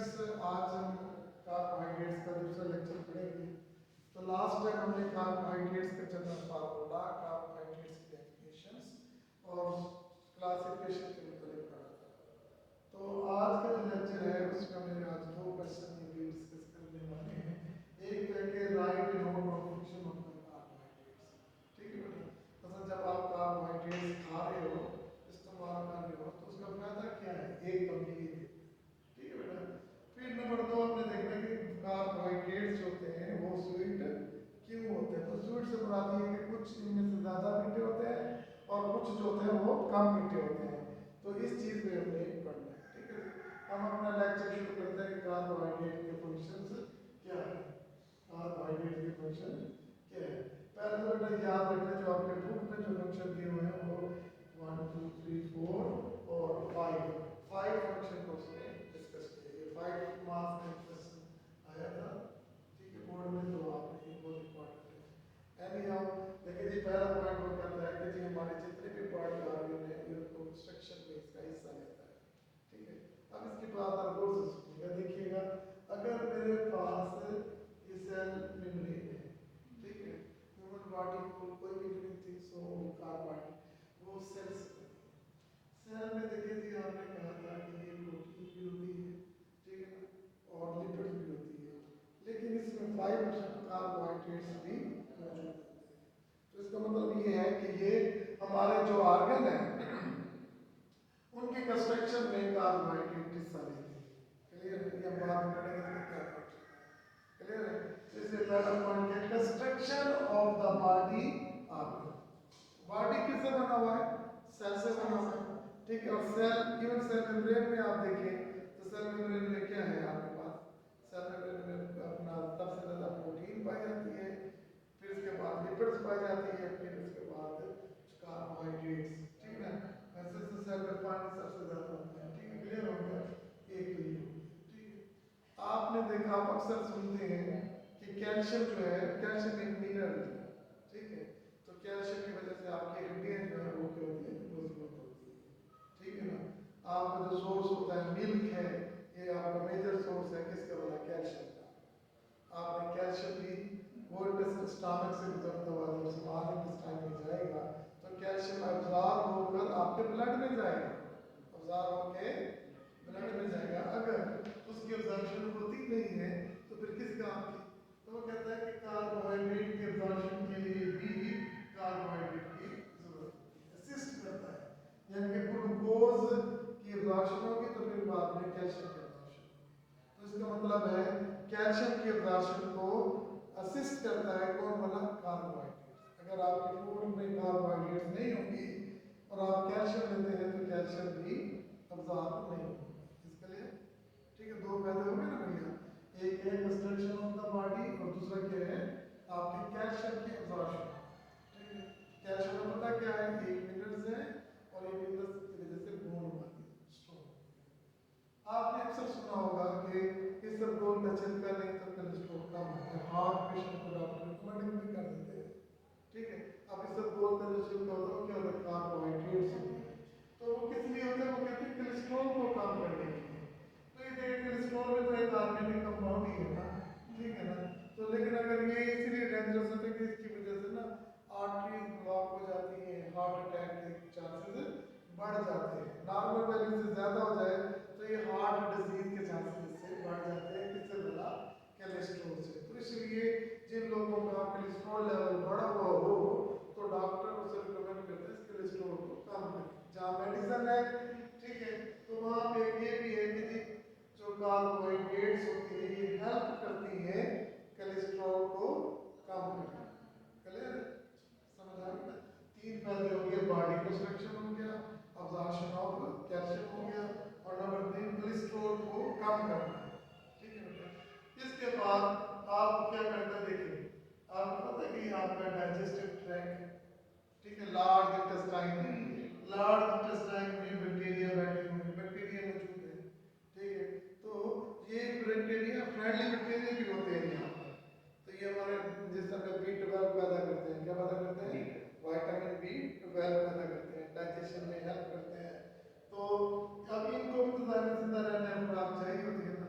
आज हम कार्बोहाइड्रेट्स का दूसरा लेक्चर पढ़ेंगे। तो लास्ट टाइम हमने कार्बोहाइड्रेट्स का जनरल फार्मूला, कार्बोहाइड्रेट्स की डेफिनेशंस और क्लासिफिकेशन के मतलब पढ़ा था। तो आज का जो लेक्चर है उसमें हमने आज दो क्वेश्चन भी डिस्कस करने वाले हैं। एक है कि right note of function of carbohydrates. ठीक है बेटा, मतलब जब आप कार्बोहाइड्रेट्स खा रहे हो, इस्तेमाल कर रहे हो, तो उसका फायदा क्या है, एक तो ये है। ठीक है बेटा, फिर नंबर दो आपने देखना कि कार्बोहाइड्रेट्स होते हैं वो स्वीट क्यों होते हैं। तो स्वीट से मुराद ये है कि कुछ इनमें से ज़्यादा मीठे होते हैं और कुछ जो होते हैं वो कम मीठे होते हैं। तो इस चीज़ पे हमने पढ़ना है। ठीक है, हम अपना लेक्चर शुरू करते हैं कि कार्बोहाइड्रेट के फंक्शंस क्या है। कार्बोहाइड्रेट के फंक्शन क्या है, पहले तो बेटा याद रखना जो आपके बुक में जो फंक्शन दिए हुए हैं वो 1 2 3 4 और 5 फंक्शन को उसने डिस्कस किया। ये 5 मार्क्स का क्वेश्चन आया था, ठीक है, बोर्ड में, तो आपने ये बहुत इंपॉर्टेंट है। एनी हाउ देखिए जी, पहला पॉइंट वो कहता है कि जी हमारे जितने भी पार्ट कार्बन है इनको कंस्ट्रक्शन में इसका हिस्सा लेता है। ठीक है, अब इसकी बात आप गौर से सुनिएगा, देखिएगा अगर मेरे पास ये सेल मेम्ब्रेन है, ठीक है, ह्यूमन बॉडी को कोई भी लिविंग थिंग्स हो कार्बन वो सेल्स सेल में देखिए जी आपने कहा था कि ये प्रोटीन भी होती है, ठीक है ना, और लिपिड्स भी होती है, लेकिन इसमें 5% कार्बोहाइड्रेट्स भी मौजूद होते हैं। तो इसका मतलब ये है कि ये हमारे जो ऑर्गन है उनके कंस्ट्रक्शन में कार्बोहाइड्रेट हिस्सा लेते हैं। क्लियर है, ये हम बाद में पढ़ेंगे इसका क्या फंक्शन है। क्लियर है, तो इससे पहला पॉइंट है construction of the body organ. Body किससे बना हुआ है, सेल से बना हुआ है। ठीक है, और सेल इवन सेल मेम्ब्रेन में आप देखें तो सेल मेम्ब्रेन में क्या है आपके पास, सेल मेम्ब्रेन में अपना सबसे ज़्यादा प्रोटीन पाई जाती है, फिर उसके बाद लिपिड्स पाई जाती है, फिर उसके बाद कार्बोहाइड्रेट्स। ठीक है ना, वैसे तो सेल में पानी सबसे ज़्यादा होता है। ठीक है, क्लियर हो गया, एक तो ये हो गया। ठीक है, आपने देखा आप अक्सर सुनते हैं कि कैल्शियम जो है, कैल्शियम एक मिनरल है। ठीक है, तो कैल्शियम की वजह से आपकी हड्डियां जो है वो क्या होती है, मजबूत होती है। ठीक है ना, आपका जो सोर्स होता है मिल्क है, ये आपका मेजर सोर्स है किसका वाला, कैल्शियम का। आपने कैल्शियम भी वो स्टमक से गुजरता हुआ जब स्मॉल इंटेस्टाइन में जाएगा तो कैल्शियम अब्जॉर्ब होकर आपके ब्लड में जाएगा, अब्जॉर्ब होके ब्लड में जाएगा। अगर उसकी अब्जॉर्प्शन होती नहीं है तो फिर किस काम की, तो वो कहता है कि कार्बोहाइड्रेट के अब्जॉर्प्शन के लिए भी कार्बोहाइड्रेट की जरूरत होती है, असिस्ट करता है। यानी कि ग्लूकोज की अब्जॉर्प्शन होगी तो फिर बाद में कैल्शियम की अब्जॉर्प्शन होगी। तो इसका मतलब है कैल्शियम की अब्जॉर्प्शन को असिस्ट करता है कौन वाला, कार्बोहाइड्रेट। अगर आपके फूड में कार्बोहाइड्रेट नहीं होंगी और आप कैल्शियम लेते हैं तो कैल्शियम भी अब्जॉर्ब नहीं होगा। इसके लिए ठीक है, दो फायदे हो गए ना भैया, एक है कंस्ट्रक्शन ऑफ द बॉडी और दूसरा क्या है आपके कैल्शियम की अब्जॉर्प्शन। ठीक है, कैल्शियम का पता क्या है, एक मिनरल्स है और ये मिनरल्स की वजह से बोन बनती है, स्ट्रॉन्ग। आपने अक्सर सुना होगा कि इस सब को टचन का नहीं तो कोलेस्ट्रॉल कम होता है, हार्ट पेशेंट को डॉक्टर रिकमेंड भी कर देते हैं। ठीक है, अब इस सब को कोलेस्ट्रॉल का होता है क्या होता है, कार्बोहाइड्रेट्स होते हैं। तो वो किस लिए होता है, वो कहते हैं कोलेस्ट्रॉल को कम करने के लिए। तो ये देखिए कोलेस्ट्रॉल में तो एक ऑर्गेनिक कंपाउंड ही है ना, ठीक है ना। तो लेकिन अगर ये इसलिए डेंजरस होता है कि इसकी वजह से ना आर्टरीज ब्लॉक हो जाती हैं, हार्ट अटैक के चांसेस बढ़ जाते हैं। नॉर्मल वैल्यू से ज़्यादा हो जाए तो ये हार्ट डिजीज के चांसेस इससे बढ़ जाते हैं, किससे मिला, कोलेस्ट्रॉल से। तो इसलिए जिन लोगों का कोलेस्ट्रॉल लेवल बढ़ा हुआ हो तो डॉक्टर उसे रिकमेंड करते हैं कोलेस्ट्रॉल को कम करें। जहाँ मेडिसिन है, ठीक है, तो वहाँ पे ये भी है कि जो कार्बोहाइड्रेट्स होती है ये हेल्प करती है कोलेस्ट्रॉल को कम करने। क्लियर है, समझ आ गया। तीन फायदे हो गए, बॉडी कंस्ट्रक्शन हो गया, अब्जॉर्प्शन ऑफ कैल्शियम हो गया, और नंबर 3 कोलेस्ट्रॉल को कम करना है। ठीक है बेटा, इसके बाद आप क्या करते हैं, देखिए आपको पता है कि आपका डाइजेस्टिव ट्रैक्ट, ठीक है, लार्ज इंटेस्टाइन है, लार्ज इंटेस्टाइन में बैक्टीरिया बैठे हुए हैं, बैक्टीरिया मौजूद है। ठीक है, तो ये बैक्टीरिया फ्रेंडली बैक्टीरिया भी होते हैं यहाँ पर। तो ये हमारे जिस तरह B12 पैदा करते हैं, क्या पैदा करते हैं, विटामिन B12 पैदा करते हैं, डाइजेशन में हेल्प करते हैं। तो अब इनको भी तो जिंदा रहने में खुराक चाहिए होती है ना,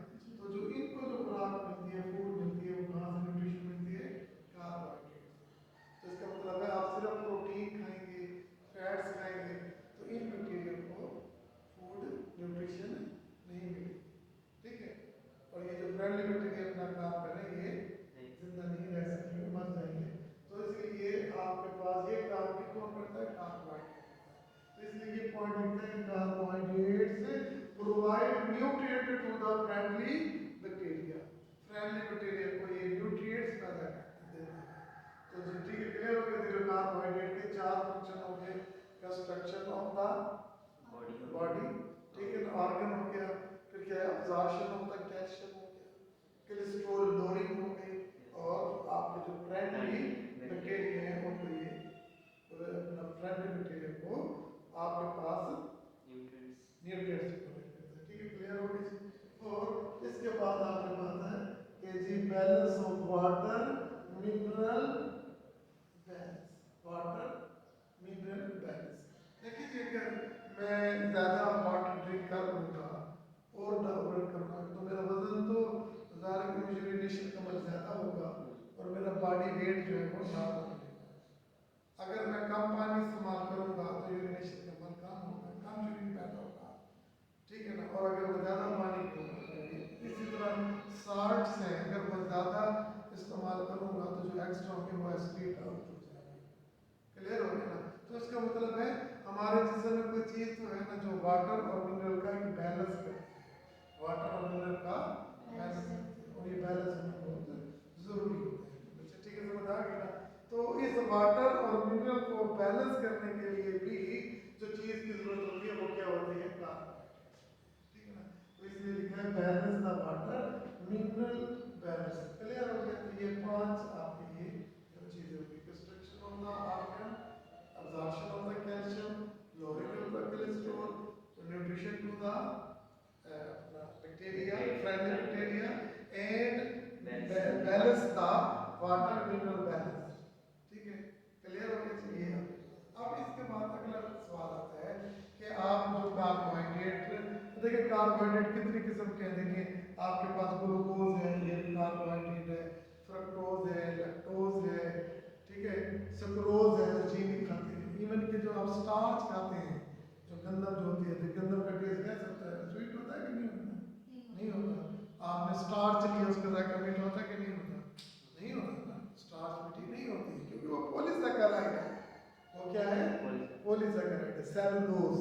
होगा फ्रेंडली बैक्टीरिया। फ्रेंडली बैक्टीरिया को ये न्यूट्रिएंट्स पैदा करते हैं। तो जो ठीक है, क्लियर हो गया। देखो कार्बोहाइड्रेट के चार फंक्शन हो गए, कंस्ट्रक्शन ऑफ द बॉडी, ठीक है ना, ऑर्गन हो गया, फिर क्या है, अब्जॉर्प्शन ऑफ द कैल्शियम हो गया, कोलेस्ट्रॉल लोअरिंग हो गई, और आपके जो फ्रेंडली बैक्टीरिया हैं उनको ये अपना फ्रेंडली बैक्टीरिया को आपके पास न्यूट्रिएंट्स प्रोवाइड करता है। ठीक है, क्लियर हो गई। और इसके बाद आपके पास है कि जी balance of water mineral balance, water mineral balance. देखिए जी, अगर मैं ज़्यादा वाटर ड्रिंक कर लूँगा और डाइवर्ट करूँगा तो मेरा वजन तो ज़ाहिर है कि मुझे यूरिनेशन कमर ज़्यादा होगा और मेरा बॉडी वेट जो है वो नॉर्मल रहेगा। अगर मैं कम पानी इस्तेमाल करूँगा तो यूरिनेशन कमर कम होगा, कम यूरिन पैदा होगा, ठीक है ना। और अगर मैं ज़्यादा पानी पीऊँगा, इसी तरह साल्ट्स हैं, अगर मैं ज़्यादा इस्तेमाल करूँगा तो जो एक्स्ट्रा होंगे वो एक्सक्रीट आउट हो जाएंगे। क्लियर हो गया ना। तो इसका मतलब है हमारे जिस्म में कोई चीज़ तो है ना जो वाटर और मिनरल का एक बैलेंस करती है, वाटर और मिनरल का बैलेंस करती है, और ये बैलेंस हमें बहुत ज़रूरी होता है। बच्चे ठीक है, समझ आ गया ना। तो इस वाटर और मिनरल को बैलेंस करने के लिए भी जो चीज़ की ज़रूरत होती है वो क्या होती है, कार्बोहाइड्रेट, ठीक है ना। तो इसलिए लिखा है balance the water mineral balance. Clear हो गया। तो ये पांच आपकी ये जो चीज़ें होगी, construction of the organ, absorption of the calcium, lowering of the cholesterol, nutrition to the bacteria, friendly bacteria, and balance the water mineral balance। ठीक है, क्लियर हो गया। चाहिए अब इसके बाद अगला सवाल आता है कि आप जो कार्बोहाइड्रेट, देखिए कार्बोहाइड्रेट कितनी किस्म के हैं। देखिए आपके पास ग्लूकोज है, ये कार्बोहाइड्रेट है, फ्रक्टोज है, लैक्टोज है, ठीक है, सुक्रोज है जो चीनी खाते हैं, इवन कि जो आप स्टार्च खाते हैं, जो गंदम जो होती है, तो गंदम का टेस्ट कह सकता है, स्वीट होता है कि नहीं होता, नहीं होता। आपने स्टार्च लिया, उसका जायका मीठा होता है कि नहीं होता, नहीं होता ना। स्टार्च मीठी नहीं होती क्योंकि वो पॉलीसैकेराइड है। वो क्या है, पॉलीसैकेराइड है। सेलुलोज,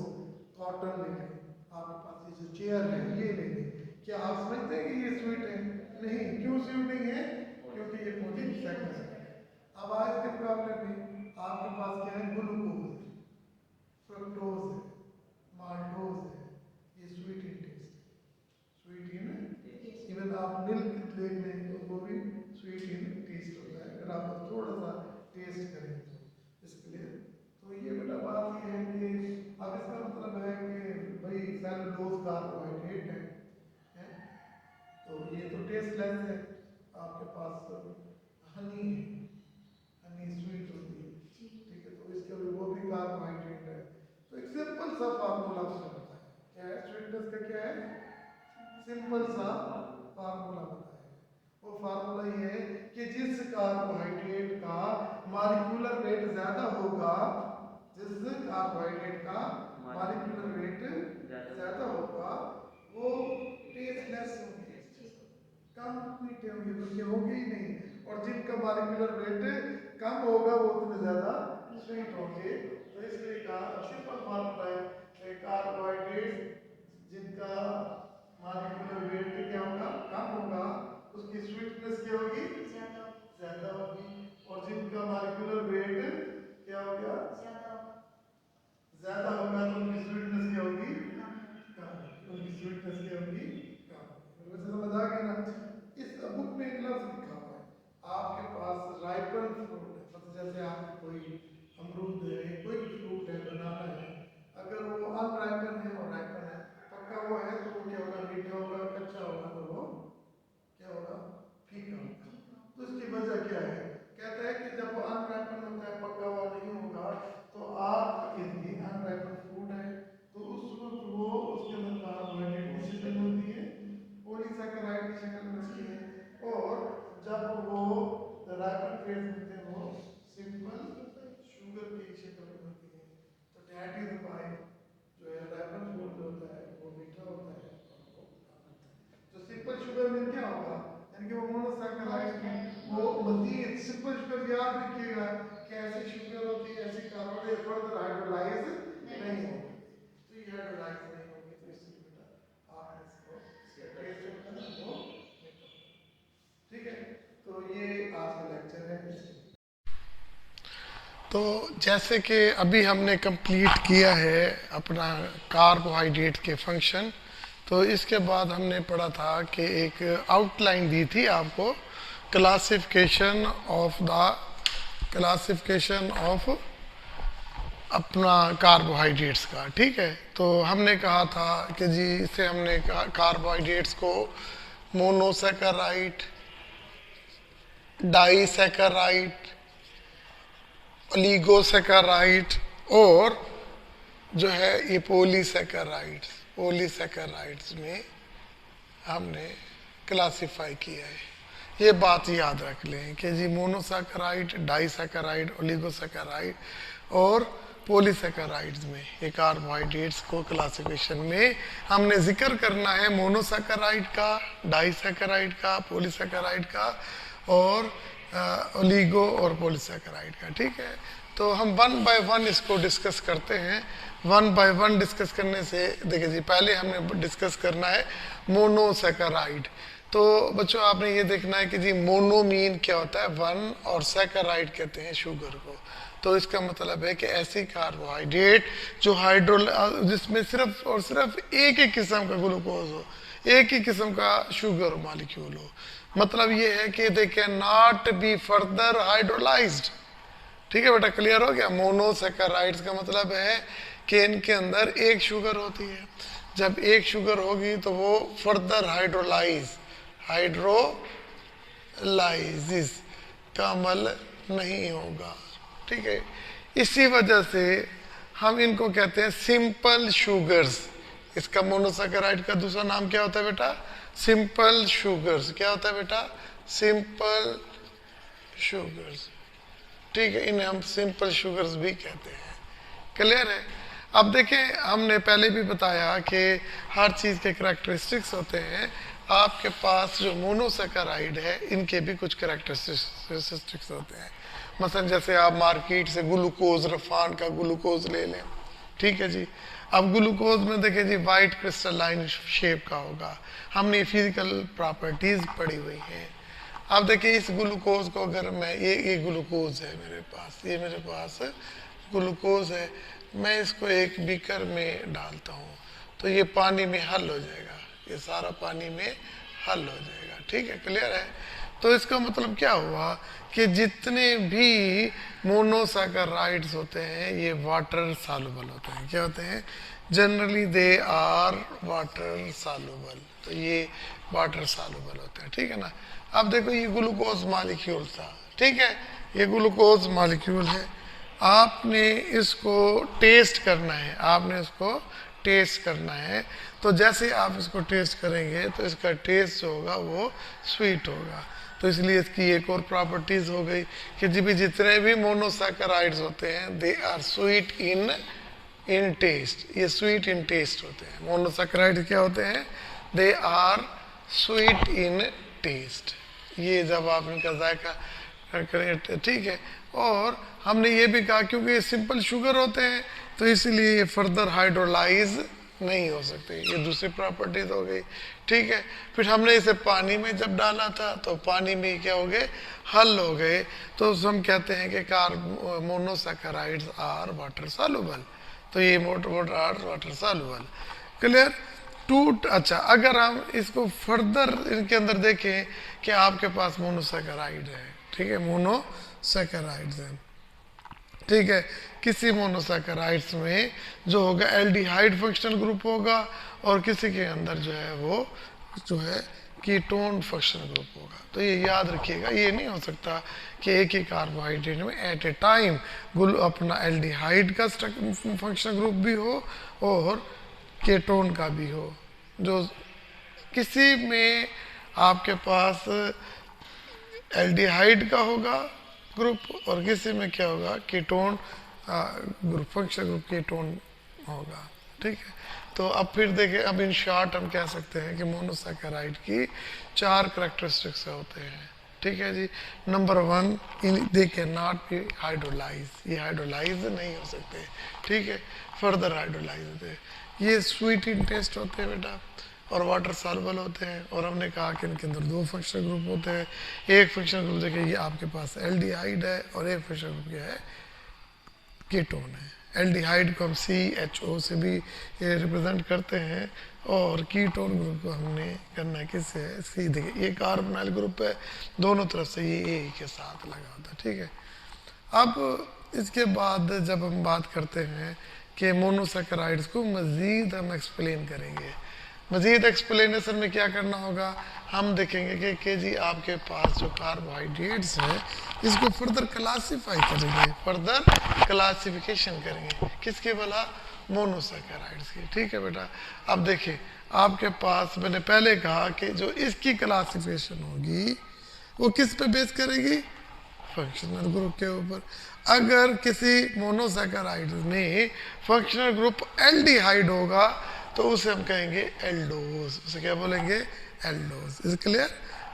कॉटन ले लें, आपके पास ये जो चेयर है ये ले लें, क्या आप समझते हैं कि ये स्वीट है? नहीं। क्यों स्वीट नहीं है? क्योंकि ये पॉलीसैकेराइड है। अब आज के मुकाबले में आपके पास क्या है, ग्लूकोज है, फ्रक्टोज है, माल्टोज है, ये sweet in taste, sweet in, even आप मिल्क ले लें तो वो भी स्वीट इन टेस्ट होता है अगर आप थोड़ा सा टेस्ट करें तो, इसके लिए। तो ये बेटा बात ये है कि अब इसका मतलब है कि भाई सेलुलोज कार्बोहाइड्रेट है, तो ये तो टेस्टलेस है। आपके पास हनी है, हनी स्वीट होती है, ठीक है, तो इसके भी वो भी कार्बोहाइड्रेट है। तो एक सिंपल सा फार्मूला उसने बताया, क्या है स्वीटनेस का, क्या है, सिंपल सा फार्मूला बताया। वो फार्मूला ये है कि जिस कार्बोहाइड्रेट का मॉलिक्यूलर वेट ज्यादा होगा, जिस कार्बोहाइड्रेट का मॉलिक्यूलर वेट ज्यादा होगा वो टेस्टलेस होंगे, कम मीठे होंगे, मीठे होंगे ही नहीं। और जिनका मॉलिक्यूलर वेट कम होगा वो उतने ज्यादा स्वीट होंगे। तो इसलिए कहा सिंपल फार्मूला है कि कार्बोहाइड्रेट जिनका मॉलिक्यूलर वेट क्या होगा, कम होगा, उसकी स्वीटनेस क्या होगी, ज्यादा होगी। और जिनका मॉलिक्यूलर वेट क्या होगा, ज्यादा होगा, तो उनकी स्वीटनेस क्या होगी, कम। उनकी स्वीटनेस क्या होगी, कम। वैसे समझ आ गया ना। इस बुक में एक लफ्ज लिखा हुआ है, आपके पास राइपन फ्रूट है, मतलब जैसे आपके कोई अमरूद है, कोई भी फ्रूट है, बनाना है, अगर वो अनराइपन है और राइपन है तो जैसे कि अभी हमने कंप्लीट किया है अपना कार्बोहाइड्रेट के फंक्शन, तो इसके बाद हमने पढ़ा था कि एक आउटलाइन दी थी आपको क्लासिफिकेशन ऑफ अपना कार्बोहाइड्रेट्स का, ठीक है। तो हमने कहा था कि जी इसे हमने कार्बोहाइड्रेट्स को मोनोसैकेराइड, डाइसैकेराइड, ओलिगोसैकेराइड और जो है ये पॉलीसैकेराइड्स में हमने क्लासिफाई किया है। ये बात याद रख लें कि जी मोनोसैकेराइड, डाइसैकेराइड, ओलिगोसैकेराइड और पॉलीसैकेराइड्स में ये कार्बोहाइड्रेट्स को क्लासिफिकेशन में हमने जिक्र करना है मोनोसैकेराइड का, डाइसैकेराइड का, पॉलीसैकेराइड का और ओलिगो और पॉलीसैकेराइड का, ठीक है। तो हम वन बाय वन इसको डिस्कस करते हैं। वन बाय वन डिस्कस करने से देखिए जी पहले हमने डिस्कस करना है मोनोसैकेराइड। तो बच्चों आपने ये देखना है कि जी मोनो मीन क्या होता है, वन, और सैकेराइड कहते हैं शुगर को। तो इसका मतलब है कि ऐसी कार्बोहाइड्रेट जो जिसमें सिर्फ और सिर्फ एक ही किस्म का ग्लूकोज हो, एक ही किस्म का शुगर मॉलिक्यूल हो। मतलब ये है कि दे can not be further hydrolysed, ठीक है बेटा, क्लियर हो गया। मोनोसैकेराइड्स का मतलब है कि इनके अंदर एक शुगर होती है, जब एक शुगर होगी तो वो फर्दर हाइड्रोलाइसिस का अमल नहीं होगा, ठीक है। इसी वजह से हम इनको कहते हैं सिंपल शुगर्स। इसका मोनोसैकेराइड का दूसरा नाम क्या होता है बेटा, सिंपल शुगर्स। क्या होता है बेटा, सिंपल शुगर्स, ठीक है। इन्हें हम सिंपल शुगर्स भी कहते हैं, क्लियर है। अब देखें हमने पहले भी बताया कि हर चीज़ के करैक्टरिस्टिक्स होते हैं। आपके पास जो मोनोसैकेराइड है इनके भी कुछ करैक्टरिस्टिक्स होते हैं। मसलन जैसे आप मार्केट से ग्लूकोज, रफान का ग्लूकोज ले लें, ठीक है जी। अब ग्लूकोज में देखिए जी वाइट क्रिस्टलाइन शेप का होगा, हमने फिजिकल प्रॉपर्टीज पढ़ी हुई हैं। अब देखिए इस ग्लूकोज को अगर मैं ये ग्लूकोज है मेरे पास, ये मेरे पास ग्लूकोज है, मैं इसको एक बीकर में डालता हूँ तो ये पानी में हल हो जाएगा, ये सारा पानी में हल हो जाएगा, ठीक है, क्लियर है। तो इसका मतलब क्या हुआ कि जितने भी मोनोसैकेराइड्स होते हैं ये वाटर सॉल्युबल होते हैं। क्या होते हैं, generally they are water soluble, तो ये वाटर सॉल्युबल होते हैं, ठीक है ना। अब देखो ये ग्लूकोज मॉलिक्यूल था, ठीक है, ये ग्लूकोज मॉलिक्यूल है। आपने इसको टेस्ट करना है, आपने इसको टेस्ट करना है। तो जैसे आप इसको टेस्ट करेंगे तो इसका टेस्ट जो होगा वो स्वीट होगा। तो इसलिए इसकी एक और प्रॉपर्टीज हो गई कि जी भी जितने भी मोनोसैकेराइड्स होते हैं they are sweet in taste, ये स्वीट इन टेस्ट होते हैं। मोनोसैकेराइड क्या होते हैं, they are sweet in taste, ये जब आप इनका जायका करेंगे, ठीक है। और हमने ये भी कहा क्योंकि ये सिंपल शुगर होते हैं तो इसलिए ये फर्दर हाइड्रोलाइज नहीं हो सकते, ये दूसरी प्रॉपर्टीज हो गई, ठीक है। फिर हमने इसे पानी में जब डाला था तो पानी में क्या हो गए, हल हो गए। तो हम कहते हैं कि मोनोसैकेराइड्स आर वाटर सॉल्युबल, तो ये वाटर सॉल्युबल, क्लियर। अच्छा अगर हम इसको फर्दर इनके अंदर देखें कि आपके पास मोनोसैकेराइड है, ठीक है, मोनोसैकेराइड्स है, ठीक है। किसी मोनोसैकेराइड्स में जो होगा एल्डिहाइड फंक्शनल ग्रुप होगा और किसी के अंदर जो है वो जो है कीटोन फंक्शनल ग्रुप होगा। तो ये याद रखिएगा, ये नहीं हो सकता कि एक ही कार्बोहाइड्रेट में एट ए टाइम अपना एल्डिहाइड का फंक्शनल ग्रुप भी हो और कीटोन का भी हो। जो किसी में आपके पास एल्डिहाइड का होगा ग्रुप और किसी में क्या होगा, ketone group, functional group ketone होगा, ठीक है। तो अब फिर देखें, अब इन शॉर्ट हम कह सकते हैं कि मोनोसैकेराइड की 4 करैक्टरिस्टिक्स होते हैं, ठीक है जी। Number 1, they can not be hydrolyse, ये हाइड्रोलाइज नहीं हो सकते, ठीक है, फर्दर हाइड्रोलाइज होते हैं। ये स्वीट इन टेस्ट होते हैं बेटा और वाटर सॉल्युबल होते हैं। और हमने कहा कि इनके अंदर 2 फंक्शनल ग्रुप होते हैं। एक फंक्शनल ग्रुप देखिए ये आपके पास एल्डिहाइड है और एक फंक्शनल ग्रुप क्या है, कीटोन है। एल्डिहाइड को हम CHO से भी ये रिप्रेजेंट करते हैं, और कीटोन ग्रुप को हमने करना है किससे, सी। देखिए ये कार्बोनाइल ग्रुप है, दोनों तरफ से ये A के साथ लगा होता है, ठीक है। अब इसके बाद जब हम बात करते हैं कि मोनोसैकेराइड्स को मज़ीद हम एक्सप्लेन करेंगे, मज़ीद एक्सप्लेनेशन में क्या करना होगा, हम देखेंगे कि जी आपके पास जो कार्बोहाइड्रेट्स हैं इसको फर्दर क्लासीफाई करेंगे, फर्दर क्लासिफिकेशन करेंगे, किसके भला, मोनोसैकेराइड्स की, ठीक है बेटा। अब देखिए आपके पास मैंने पहले कहा कि जो इसकी क्लासिफिकेशन होगी वो किस पे बेस करेगी, फंक्शनल ग्रुप के ऊपर। अगर किसी मोनोसैकेराइड में फंक्शनल ग्रुप एल्डिहाइड होगा तो उसे हम कहेंगे एल्डोज, उसे क्या बोलेंगे, एल्डोज। Is clear.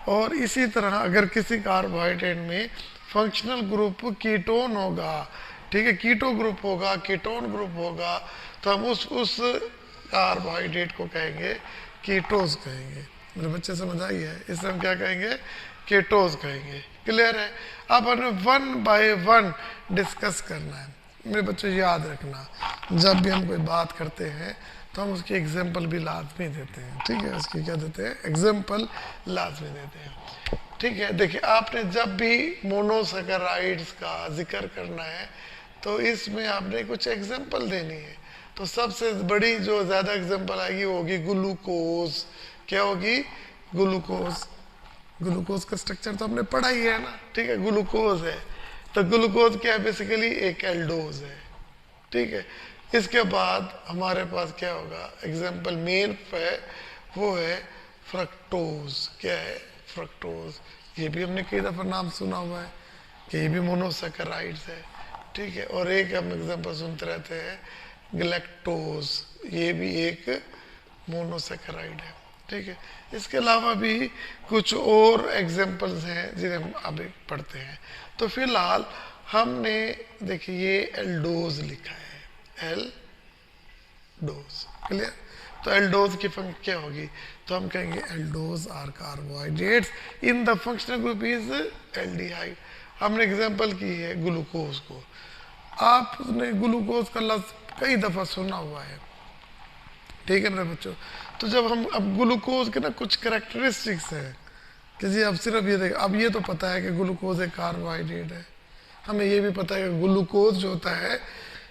और इसी तरह अगर किसी कार्बोहाइड्रेट में फंक्शनल ग्रुप कीटोन होगा, ठीक है, कीटो ग्रुप होगा, कीटोन ग्रुप होगा, तो हम उस कार्बोहाइड्रेट को कहेंगे कीटोज कहेंगे। मेरे बच्चे समझ आई है, इसे हम क्या कहेंगे, कीटोज कहेंगे। क्लियर है। अब हमें 1 बाय 1 डिस्कस करना है। मेरे बच्चों याद रखना, जब भी हम कोई बात करते हैं तो हम उसकी एग्जाम्पल भी लाजमी देते हैं, ठीक है, उसकी क्या देते हैं, एग्जाम्पल लाजमी देते हैं, ठीक है। देखिए आपने जब भी मोनोसैकेराइड्स का जिक्र करना है तो इसमें आपने कुछ एग्जाम्पल देनी है। तो सबसे बड़ी जो ज़्यादा एग्जाम्पल आएगी वो होगी ग्लूकोज। क्या होगी, ग्लूकोज। ग्लूकोज का स्ट्रक्चर तो हमने पढ़ा ही है ना, ठीक है, ग्लूकोज है। तो ग्लूकोज क्या है, बेसिकली एक एल्डोज है, ठीक है। इसके बाद हमारे पास क्या होगा, एग्जाम्पल मेन है वो है फ्रक्टोज। क्या है, फ्रक्टोज। ये भी हमने कई दफ़ा नाम सुना हुआ है कि ये भी मोनोसैकेराइड्स है, ठीक है। और एक हम एग्जाम्पल सुनते रहते हैं गैलेक्टोज, ये भी एक मोनोसैकेराइड है, ठीक है। इसके अलावा भी कुछ और एग्जाम्पल्स हैं जिन्हें हम अभी पढ़ते हैं। तो फिलहाल हमने देखिए ये एल्डोज लिखा है, एल्डोज। क्लियर। तो एल्डोज की फंक्शन क्या होगी, तो हम कहेंगे aldose are carbohydrates in the functional group is aldehyde. हमने एग्जांपल की है ग्लूकोज को। आपने ग्लूकोज का लफ्ज कई दफ़ा सुना हुआ है, ठीक है मेरे बच्चों। तो जब हम अब ग्लूकोज के ना कुछ करेक्टरिस्टिक्स हैं कि जी अब सिर्फ ये देख, अब ये तो पता है कि ग्लूकोज एक कार्बोहाइड्रेट है, हमें ये भी पता है कि ग्लूकोज जो होता है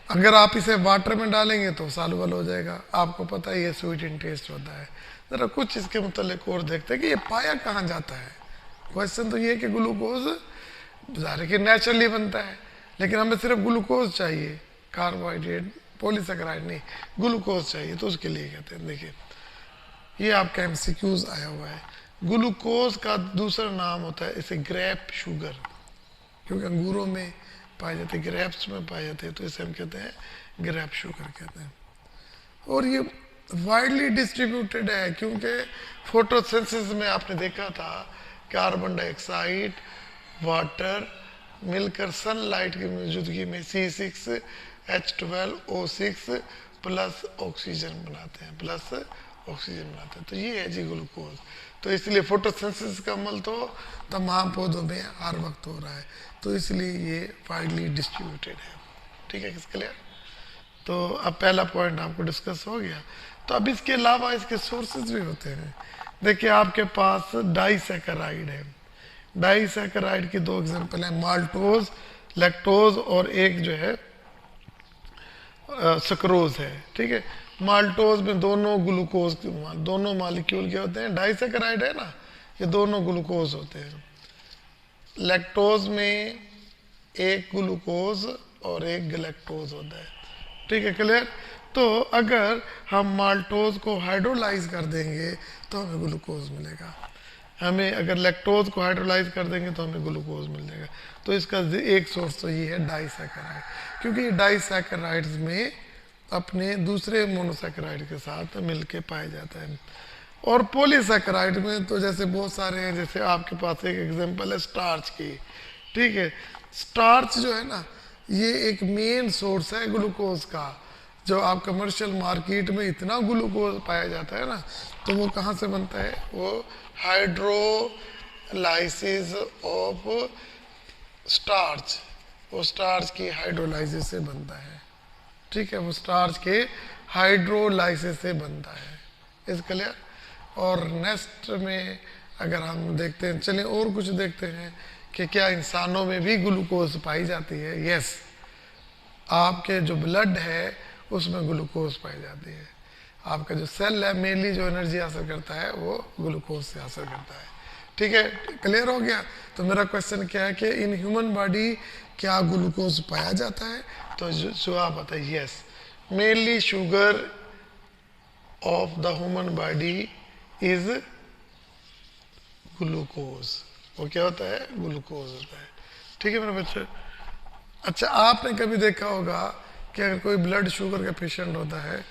अगर आप इसे वाटर में डालेंगे तो सॉल्युबल हो जाएगा, आपको पता है ये स्वीट इन टेस्ट होता है। ज़रा कुछ इसके मुतल्लिक और देखते हैं कि ये पाया कहाँ जाता है। क्वेश्चन तो ये है कि ग्लूकोज ज़ाहिर कि नेचुरली बनता है, लेकिन हमें सिर्फ ग्लूकोज चाहिए, कार्बोहाइड्रेट पॉलीसैकेराइड नहीं, ग्लूकोज चाहिए, तो उसके लिए कहते हैं। देखिए ये आपका MCQs आया हुआ है। ग्लूकोज का दूसरा नाम होता है इसे ग्रेप शुगर, क्योंकि अंगूरों में पाए जाते हैं, ग्रेप्स में पाए जाते हैं, तो इसे हम कहते हैं ग्रेप शुगर कहते हैं। और ये वाइडली डिस्ट्रीब्यूटेड है क्योंकि फोटोसिंथेसिस में आपने देखा था कार्बन डाइऑक्साइड वाटर मिलकर सनलाइट की मौजूदगी में C6H12O6 प्लस ऑक्सीजन बनाते हैं, प्लस ऑक्सीजन बनाते हैं। तो ये है जी ग्लूकोज। तो इसलिए फोटोसिंथेसिस का अमल तो तमाम पौधों में हर वक्त हो रहा है, तो इसलिए ये वाइडली डिस्ट्रीब्यूटेड है, ठीक है, किसके लिए। तो अब पहला पॉइंट आपको डिस्कस हो गया। तो अब इसके अलावा इसके सोर्सेज भी होते हैं। देखिए आपके पास डाइसैकेराइड है, डाइसैकेराइड की दो एग्जांपल है, माल्टोज लैक्टोज और एक जो है सक्रोज है, ठीक है। माल्टोज में दोनों ग्लूकोज दोनों मॉलिक्यूल क्या होते हैं, डाइसैकेराइड है ना, ये दोनों ग्लूकोज होते हैं। लैक्टोज में एक ग्लूकोज और एक गैलेक्टोज होता है, ठीक है, क्लियर। तो अगर हम माल्टोज को हाइड्रोलाइज कर देंगे तो हमें ग्लूकोज मिलेगा, हमें अगर लैक्टोज को हाइड्रोलाइज कर देंगे तो हमें ग्लूकोज मिल जाएगा। तो इसका एक सोर्स तो ये है डाइसैकेराइड, क्योंकि ये डाइसैकेराइड्स में अपने दूसरे मोनोसैकेराइड के साथ मिलके पाया जाता है। और पॉलीसैकेराइड में तो जैसे बहुत सारे हैं, जैसे आपके पास एक एग्जांपल है स्टार्च की, ठीक है। स्टार्च जो है ना ये एक मेन सोर्स है ग्लूकोज का, जो आप कमर्शियल मार्केट में इतना ग्लूकोज पाया जाता है ना, तो वो कहाँ से बनता है, वो हाइड्रोलाइसिस ऑफ स्टार्च, वो स्टार्च की हाइड्रोलाइसिस से बनता है, ठीक है, वो स्टार्च के हाइड्रोलाइसिस से बनता है। इस क्लियर। और नेक्स्ट में अगर हम देखते हैं, चलिए और कुछ देखते हैं कि क्या इंसानों में भी ग्लूकोज पाई जाती है। यस, आपके जो ब्लड है उसमें ग्लूकोज पाई जाती है। आपका जो सेल है मेनली जो एनर्जी हासिल करता है वो ग्लूकोज से हासिल करता है, ठीक है। क्लियर हो गया। तो मेरा क्वेश्चन क्या है कि इन ह्यूमन बॉडी क्या ग्लूकोज पाया जाता है? तो जवाब आता है yes, mainly sugar of the human body is glucose. वो क्या होता है? ग्लूकोज होता है, ठीक है मेरे बच्चे। अच्छा, आपने कभी देखा होगा कि अगर कोई ब्लड शुगर का पेशेंट होता है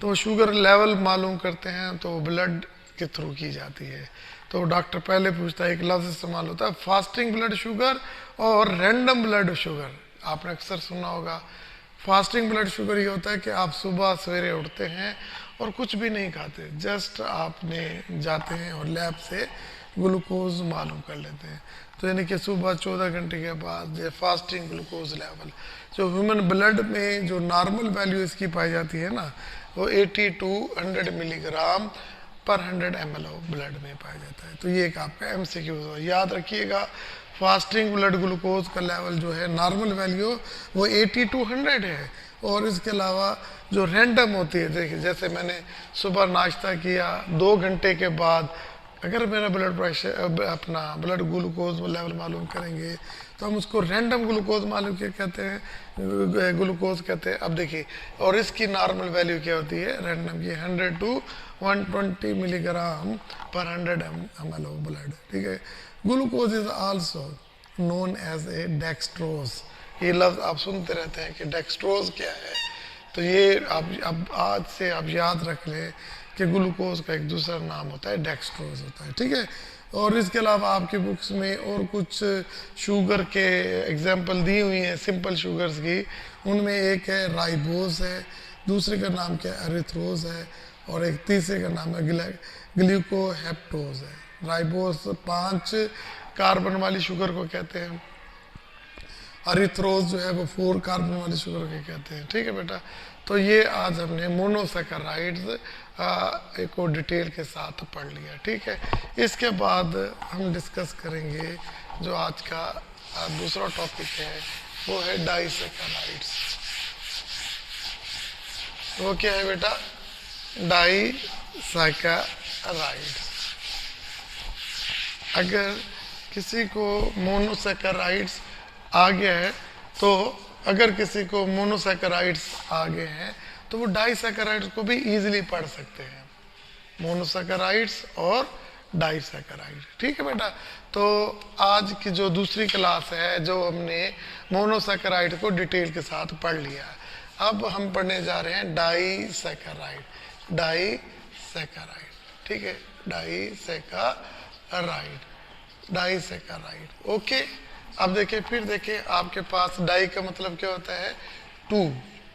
तो वो शुगर लेवल मालूम करते हैं तो ब्लड के थ्रू की जाती है। तो डॉक्टर पहले पूछता है, एक लफ्ज़ इस्तेमाल होता है फास्टिंग ब्लड शुगर और रैंडम ब्लड शुगर। आपने अक्सर सुना होगा फास्टिंग ब्लड शुगर ये होता है कि आप सुबह सवेरे उठते हैं और कुछ भी नहीं खाते, जस्ट आपने जाते हैं और लैब से ग्लूकोज मालूम कर लेते हैं। तो यानी कि सुबह 14 घंटे के बाद ये फास्टिंग ग्लूकोज लेवल, जो ह्यूमन ब्लड में जो नॉर्मल वैल्यू इसकी पाई जाती है ना, वो 80 to 100 मिलीग्राम पर 100 ml ऑफ ब्लड में पाया जाता है। तो ये एक आपका MCQ याद रखिएगा। फास्टिंग ब्लड ग्लूकोज का लेवल जो है नॉर्मल वैल्यू वो 80 to 100 है। और इसके अलावा जो रैंडम होती है, देखिए जैसे मैंने सुबह नाश्ता किया 2 घंटे के बाद अगर मेरा ब्लड प्रेशर अपना ब्लड ग्लूकोज लेवल मालूम करेंगे तो हम उसको रैंडम ग्लूकोज मालूम क्या कहते हैं, ग्लूकोज कहते हैं। अब देखिए, और इसकी नॉर्मल वैल्यू क्या होती है रैंडम की? 100 to 120 मिलीग्राम पर 100 ml ऑफ ब्लड, ठीक है। Glucose is also known as a dextrose. ये लफ्ज़ आप सुनते रहते हैं कि डेक्सट्रोज क्या है, तो ये आप अब आज से आप याद रख लें कि ग्लूकोज का एक दूसरा नाम होता है डेक्सट्रोज होता है, ठीक है। और इसके अलावा आपकी बुक्स में और कुछ शुगर के एग्जांपल दी हुई हैं सिंपल शुगर्स की। उनमें एक है राइबोज है, दूसरे का नाम क्या है एरिथ्रोज है, और एक तीसरे का नाम है ग्लूकोहेप्टोज है। राइबोज 5 कार्बन वाली शुगर को कहते हैं, अरिथ्रोज जो है वो 4 कार्बन वाली शुगर को कहते हैं, ठीक है बेटा। तो ये आज हमने मोनोसैकेराइड्स को डिटेल के साथ पढ़ लिया, ठीक है। इसके बाद हम डिस्कस करेंगे जो आज का दूसरा टॉपिक है, वो है डाइसैकेराइड्स। वो क्या है बेटा? डाइसैकेराइड्स। अगर किसी को मोनोसैकेराइड्स आ गया है तो अगर किसी को मोनोसैकेराइड्स आ गए हैं तो वो डाइसैकेराइड्स को भी इजीली पढ़ सकते हैं, मोनोसैकेराइड्स और डाइसैकेराइड, ठीक है बेटा। तो आज की जो दूसरी क्लास है जो हमने मोनोसैकेराइड को डिटेल के साथ पढ़ लिया, अब हम पढ़ने जा रहे हैं डाइसैकेराइड। डाइसैकेराइड, ठीक है, डाइसैकेराइड, डाइसैकेराइड, ओके। अब देखिए, फिर देखिए आपके पास डाई का मतलब क्या होता है? 2।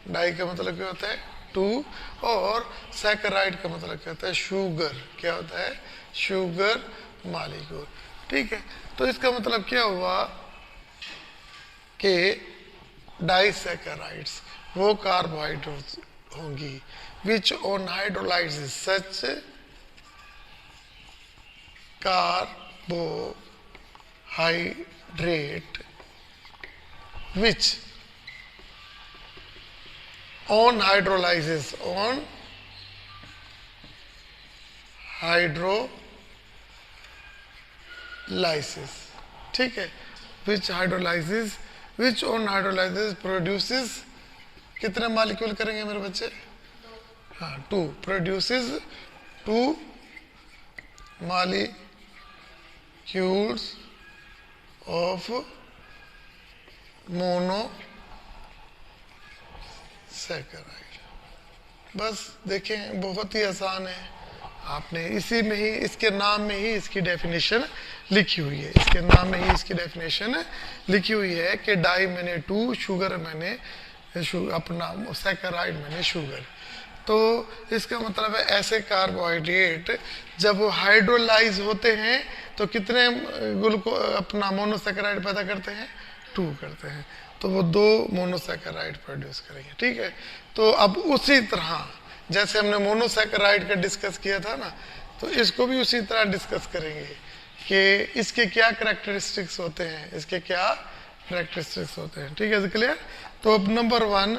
डाई का मतलब क्या होता है? 2। और सैकेराइड का मतलब क्या होता है? शुगर। क्या होता है? शुगर मॉलिक्यूल, ठीक है। तो इसका मतलब क्या हुआ कि डाइसैकेराइड्स वो कार्बोहाइड्रेट्स होंगी which on hydrolysis such carbohydrate which on hydrolysis ठीक है, which on hydrolysis produces कितने मॉलिक्यूल करेंगे मेरे बच्चे? हाँ, 2 produces 2 molecules of मोनोसैकेराइड। बस देखें, बहुत ही आसान है। आपने इसी में ही, इसके नाम में ही इसकी डेफिनेशन लिखी हुई है। इसके नाम में ही इसकी डेफिनेशन लिखी हुई है कि डाई मैंने 2, शुगर मैंने अपना सैकेराइड मैंने शुगर। तो इसका मतलब है ऐसे कार्बोहाइड्रेट जब वो हाइड्रोलाइज होते हैं तो कितने अपना मोनोसैकेराइड पैदा करते हैं? 2 करते हैं। तो वो 2 मोनोसैकेराइड प्रोड्यूस करेंगे, ठीक है। तो अब उसी तरह जैसे हमने मोनोसैकेराइड का डिस्कस किया था ना, तो इसको भी उसी तरह डिस्कस करेंगे कि इसके क्या करैक्टरिस्टिक्स होते हैं, इसके क्या करैक्टरिस्टिक्स होते हैं, ठीक है, क्लियर। तो अब नंबर 1,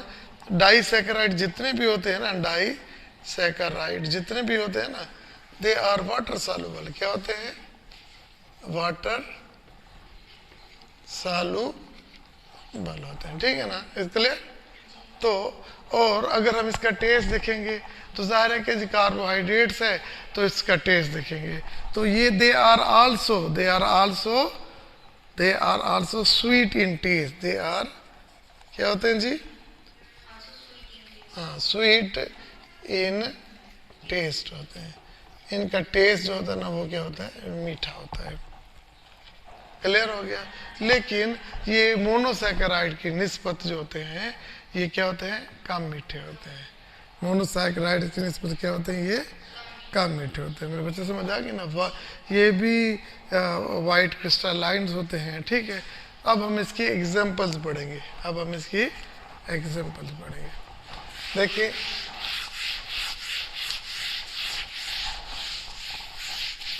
डाइसैकेराइड जितने भी होते हैं ना, डाइसैकेराइड जितने भी होते हैं ना, दे आर वाटर सॉल्युबल। क्या होते हैं? वाटर सॉल्युबल होते हैं, ठीक है ना, क्लियर। तो और अगर हम इसका टेस्ट देखेंगे तो जाहिर है कि जो कार्बोहाइड्रेट्स है तो इसका टेस्ट देखेंगे, तो ये they are also sweet in taste. They are क्या होते हैं जी? हाँ, स्वीट इन टेस्ट होते हैं। इनका टेस्ट जो होता है ना, वो क्या होता है? मीठा होता है। क्लियर हो गया। लेकिन ये मोनोसैकेराइड की निस्बत जो होते हैं, ये क्या होते हैं? कम मीठे होते हैं। मोनोसैकेराइड की निस्बत क्या होते हैं? ये कम मीठे होते हैं। मेरे बच्चे समझ आ गए ना। ये भी वाइट क्रिस्टलाइंस होते हैं, ठीक है। अब हम इसकी एग्जांपल्स पढ़ेंगे। देखिए,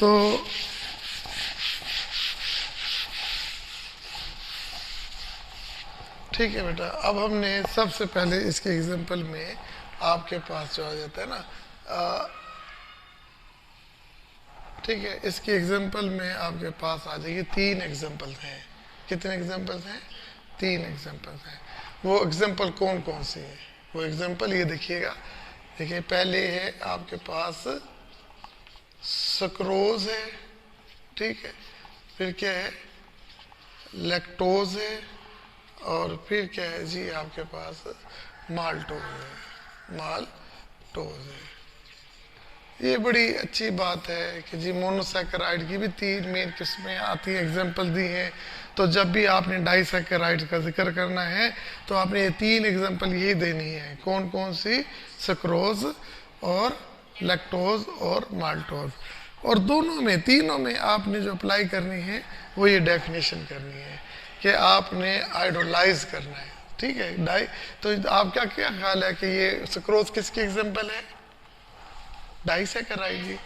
तो ठीक है बेटा, अब हमने सबसे पहले इसके एग्जांपल में आपके पास जो आ जाता है ना, ठीक है, इसके एग्जांपल में आपके पास आ जाएगी 3 एग्जांपल्स हैं। कितने एग्जांपल्स हैं? 3 एग्जांपल्स हैं। वो एग्जांपल कौन कौन से हैं? वो एग्जांपल ये देखिएगा। देखिए, पहले है आपके पास सक्रोज है, ठीक है, फिर क्या है? लैक्टोज है, और फिर क्या है जी आपके पास? माल्टोज है। ये बड़ी अच्छी बात है कि जी मोनोसैकेराइड की भी 3 मेन किस्में आती हैं, एग्जांपल दी हैं। तो जब भी आपने डाइसैकेराइड का जिक्र करना है तो आपने ये 3 एग्जांपल यही देनी है। कौन कौन सी? सक्रोज और लैक्टोज और माल्टोज। और तीनों में आपने जो अप्लाई करनी है वो ये डेफिनेशन करनी है कि आपने हाइड्रोलाइज करना है, ठीक है। तो आपका क्या ख्याल है कि ये सक्रोज किसकी एग्जांपल है? डाइसैकेराइड की।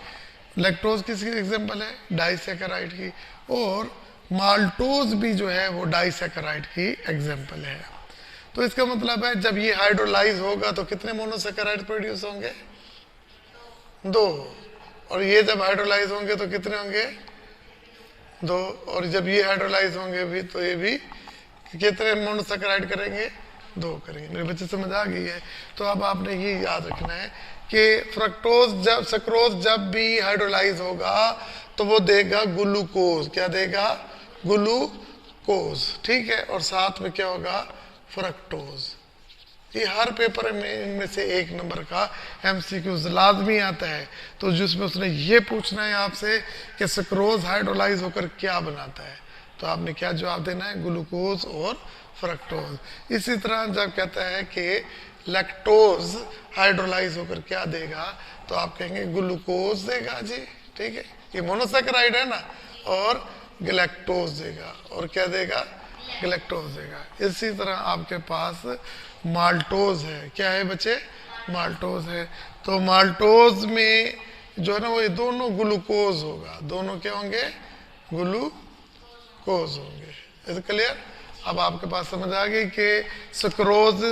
लैक्टोज किसकी एग्जांपल है? डाइसैकेराइड की। और माल्टोज भी जो है वो डाइसैकेराइड की एग्जांपल है। तो इसका मतलब है जब ये हाइड्रोलाइज होगा तो कितने मोनोसैकेराइड प्रोड्यूस होंगे? 2। और ये जब हाइड्रोलाइज होंगे तो कितने होंगे? 2। और जब ये हाइड्रोलाइज होंगे भी तो ये भी कितने मोनोसैकेराइड करेंगे? 2 करेंगे। मेरे बच्चे समझ आ गई है। तो अब आपने ये याद रखना है कि सक्रोज जब भी हाइड्रोलाइज होगा तो वो देगा ग्लूकोज। क्या देगा? ग्लूकोज, ठीक है। और साथ में क्या होगा? फ्रक्टोज। ये हर पेपर में इनमें से 1 नंबर का MCQ लाजमी आता है। तो जिसमें उसने ये पूछना है आपसे कि सक्रोज हाइड्रोलाइज होकर क्या बनाता है, तो आपने क्या जवाब देना है? ग्लूकोज और फ्रक्टोज। इसी तरह जब कहता है कि लैक्टोज हाइड्रोलाइज होकर क्या देगा, तो आप कहेंगे ग्लूकोज देगा जी, ठीक है। ये मोनोसैकेराइड है ना, और गैलेक्टोज देगा। और क्या देगा? गैलेक्टोज देगा। इसी तरह आपके पास माल्टोज है। क्या है बच्चे? माल्टोज है। तो माल्टोज में जो है ना, वो ये दोनों ग्लूकोज होगा। दोनों क्या होंगे? ग्लूकोज होंगे। Is clear? अब आपके पास समझ आ गई कि सक्रोज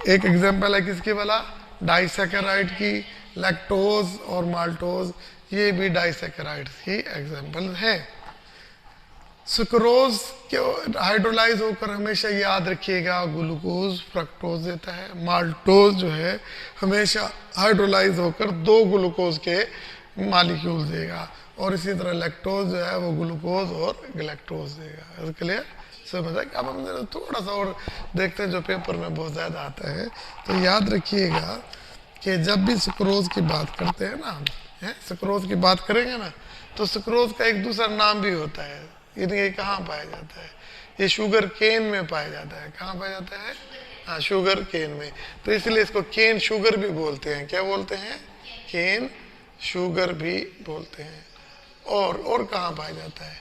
एक एग्जांपल है किसकी वाला? डाइसैकेराइड की। लैक्टोज और माल्टोज ये भी डाइसैकेराइड की एग्जांपल है। सुक्रोज के हाइड्रोलाइज होकर हमेशा याद रखिएगा ग्लूकोज फ्रक्टोज देता है। माल्टोज जो है हमेशा हाइड्रोलाइज होकर 2 ग्लूकोज के मालिक्यूल देगा। और इसी तरह लैक्टोज जो है वो ग्लूकोज और गैलेक्टोज देगा। क्लियर? समझ आया? अब हम थोड़ा सा और देखते हैं जो पेपर में बहुत ज़्यादा आता है। तो याद रखिएगा कि जब भी सुक्रोज की बात करते हैं ना हम, सुक्रोज की बात करेंगे ना, तो सुक्रोज का एक दूसरा नाम भी होता है। ये कहाँ पाया जाता है? ये शुगर केन में पाया जाता है। कहाँ पाया जाता है? हाँ, शुगर केन में। तो इसलिए इसको केन शुगर भी बोलते हैं। क्या बोलते हैं? केन शुगर भी बोलते हैं। और कहाँ पाया जाता है?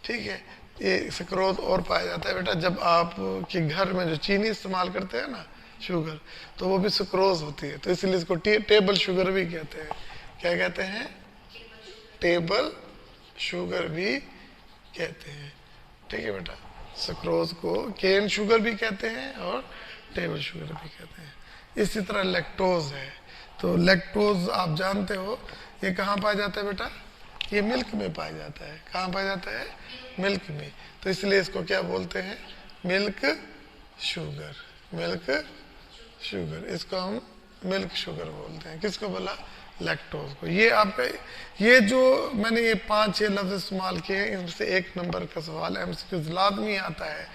ठीक है, ये सुक्रोज और पाया जाता है बेटा जब आप के घर में जो चीनी इस्तेमाल करते हैं ना, शुगर, तो वो भी सुक्रोज होती है, तो इसलिए इसको टेबल शुगर भी कहते हैं। क्या कहते हैं? टेबल शुगर भी कहते हैं। ठीक है बेटा, सुक्रोज को केन शुगर भी कहते हैं और टेबल शुगर भी कहते हैं। इसी तरह लैक्टोज है, तो लैक्टोज आप जानते हो ये कहाँ पाया जाता है बेटा? ये मिल्क में पाया जाता है। कहाँ पाया जाता है? मिल्क में, तो इसलिए इसको क्या बोलते हैं? Milk sugar. मिल्क शुगर, इसको हम मिल्क शुगर बोलते हैं। किसको बोला? लैक्टोज को। ये आपका ये जो मैंने ये 5-6 लफ्ज इस्तेमाल किए हैं, इनमें से एक नंबर का सवाल एमसीक्यू लाजमी आता है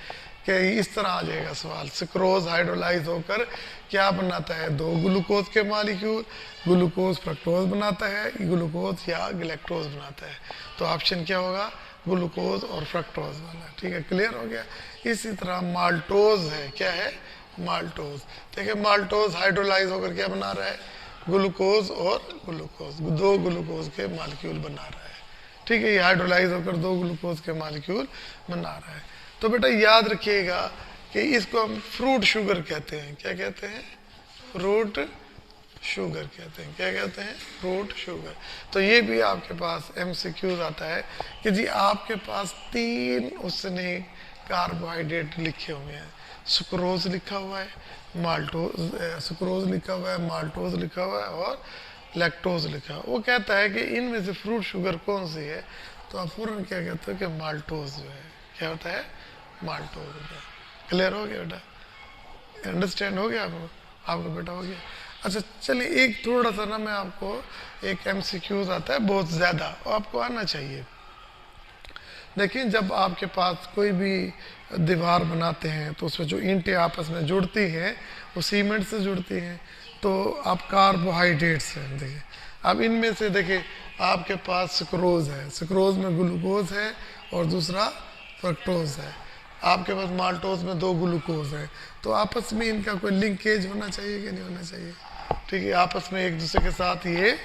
कि इस तरह आ जाएगा सवाल, सुक्रोज हाइड्रोलाइज होकर क्या बनाता है? 2 ग्लूकोज के मॉलिक्यूल, ग्लूकोज फ्रक्टोज बनाता है, ग्लूकोज या गैलेक्टोज बनाता है। तो ऑप्शन क्या होगा? ग्लूकोज और फ्रक्टोज वाला। ठीक है, क्लियर हो गया। इसी तरह माल्टोज है, क्या है? माल्टोज। देखिए माल्टोज हाइड्रोलाइज होकर क्या बना रहा है? ग्लूकोज और ग्लूकोज, 2 ग्लूकोज के मॉलिक्यूल बना रहा है। ठीक है, ये हाइड्रोलाइज होकर 2 ग्लूकोज के मॉलिक्यूल बना रहा है। तो बेटा याद रखिएगा कि इसको हम फ्रूट शुगर कहते हैं। क्या कहते हैं? फ्रूट शुगर कहते हैं। क्या कहते हैं? Fruit sugar. तो ये भी आपके पास एमसीक्यूज आता है कि जी आपके पास 3 उसने कार्बोहाइड्रेट लिखे हुए हैं, सुक्रोज लिखा हुआ है, माल्टोज सुक्रोज लिखा हुआ है, माल्टोज लिखा हुआ है और लैक्टोज लिखा हुआ है। वो कहता है कि इनमें से फ्रूट शुगर कौन सी है? तो आप फौरन क्या कहते हो कि माल्टोज जो है, क्या होता है? माल्टोज होता है। क्लियर हो गया बेटा? अंडरस्टैंड हो गया आपको? आपका बेटा हो गया? अच्छा चलिए, एक थोड़ा सा ना मैं आपको एक एमसीक्यूज आता है बहुत ज़्यादा, आपको आना चाहिए। देखिए जब आपके पास कोई भी दीवार बनाते हैं तो उसमें जो ईंटें आपस में जुड़ती हैं वो सीमेंट से जुड़ती हैं, तो आप कार्बोहाइड्रेट्स हैं। देखिए अब इनमें से देखिए आपके पास सुक्रोज है, सुक्रोज में ग्लूकोज है और दूसरा फ्रक्टोज है। आपके पास माल्टोज में 2 ग्लूकोज है, तो आपस में इनका कोई लिंकेज होना चाहिए कि नहीं होना चाहिए? ठीक है, आपस में एक दूसरे के साथ ये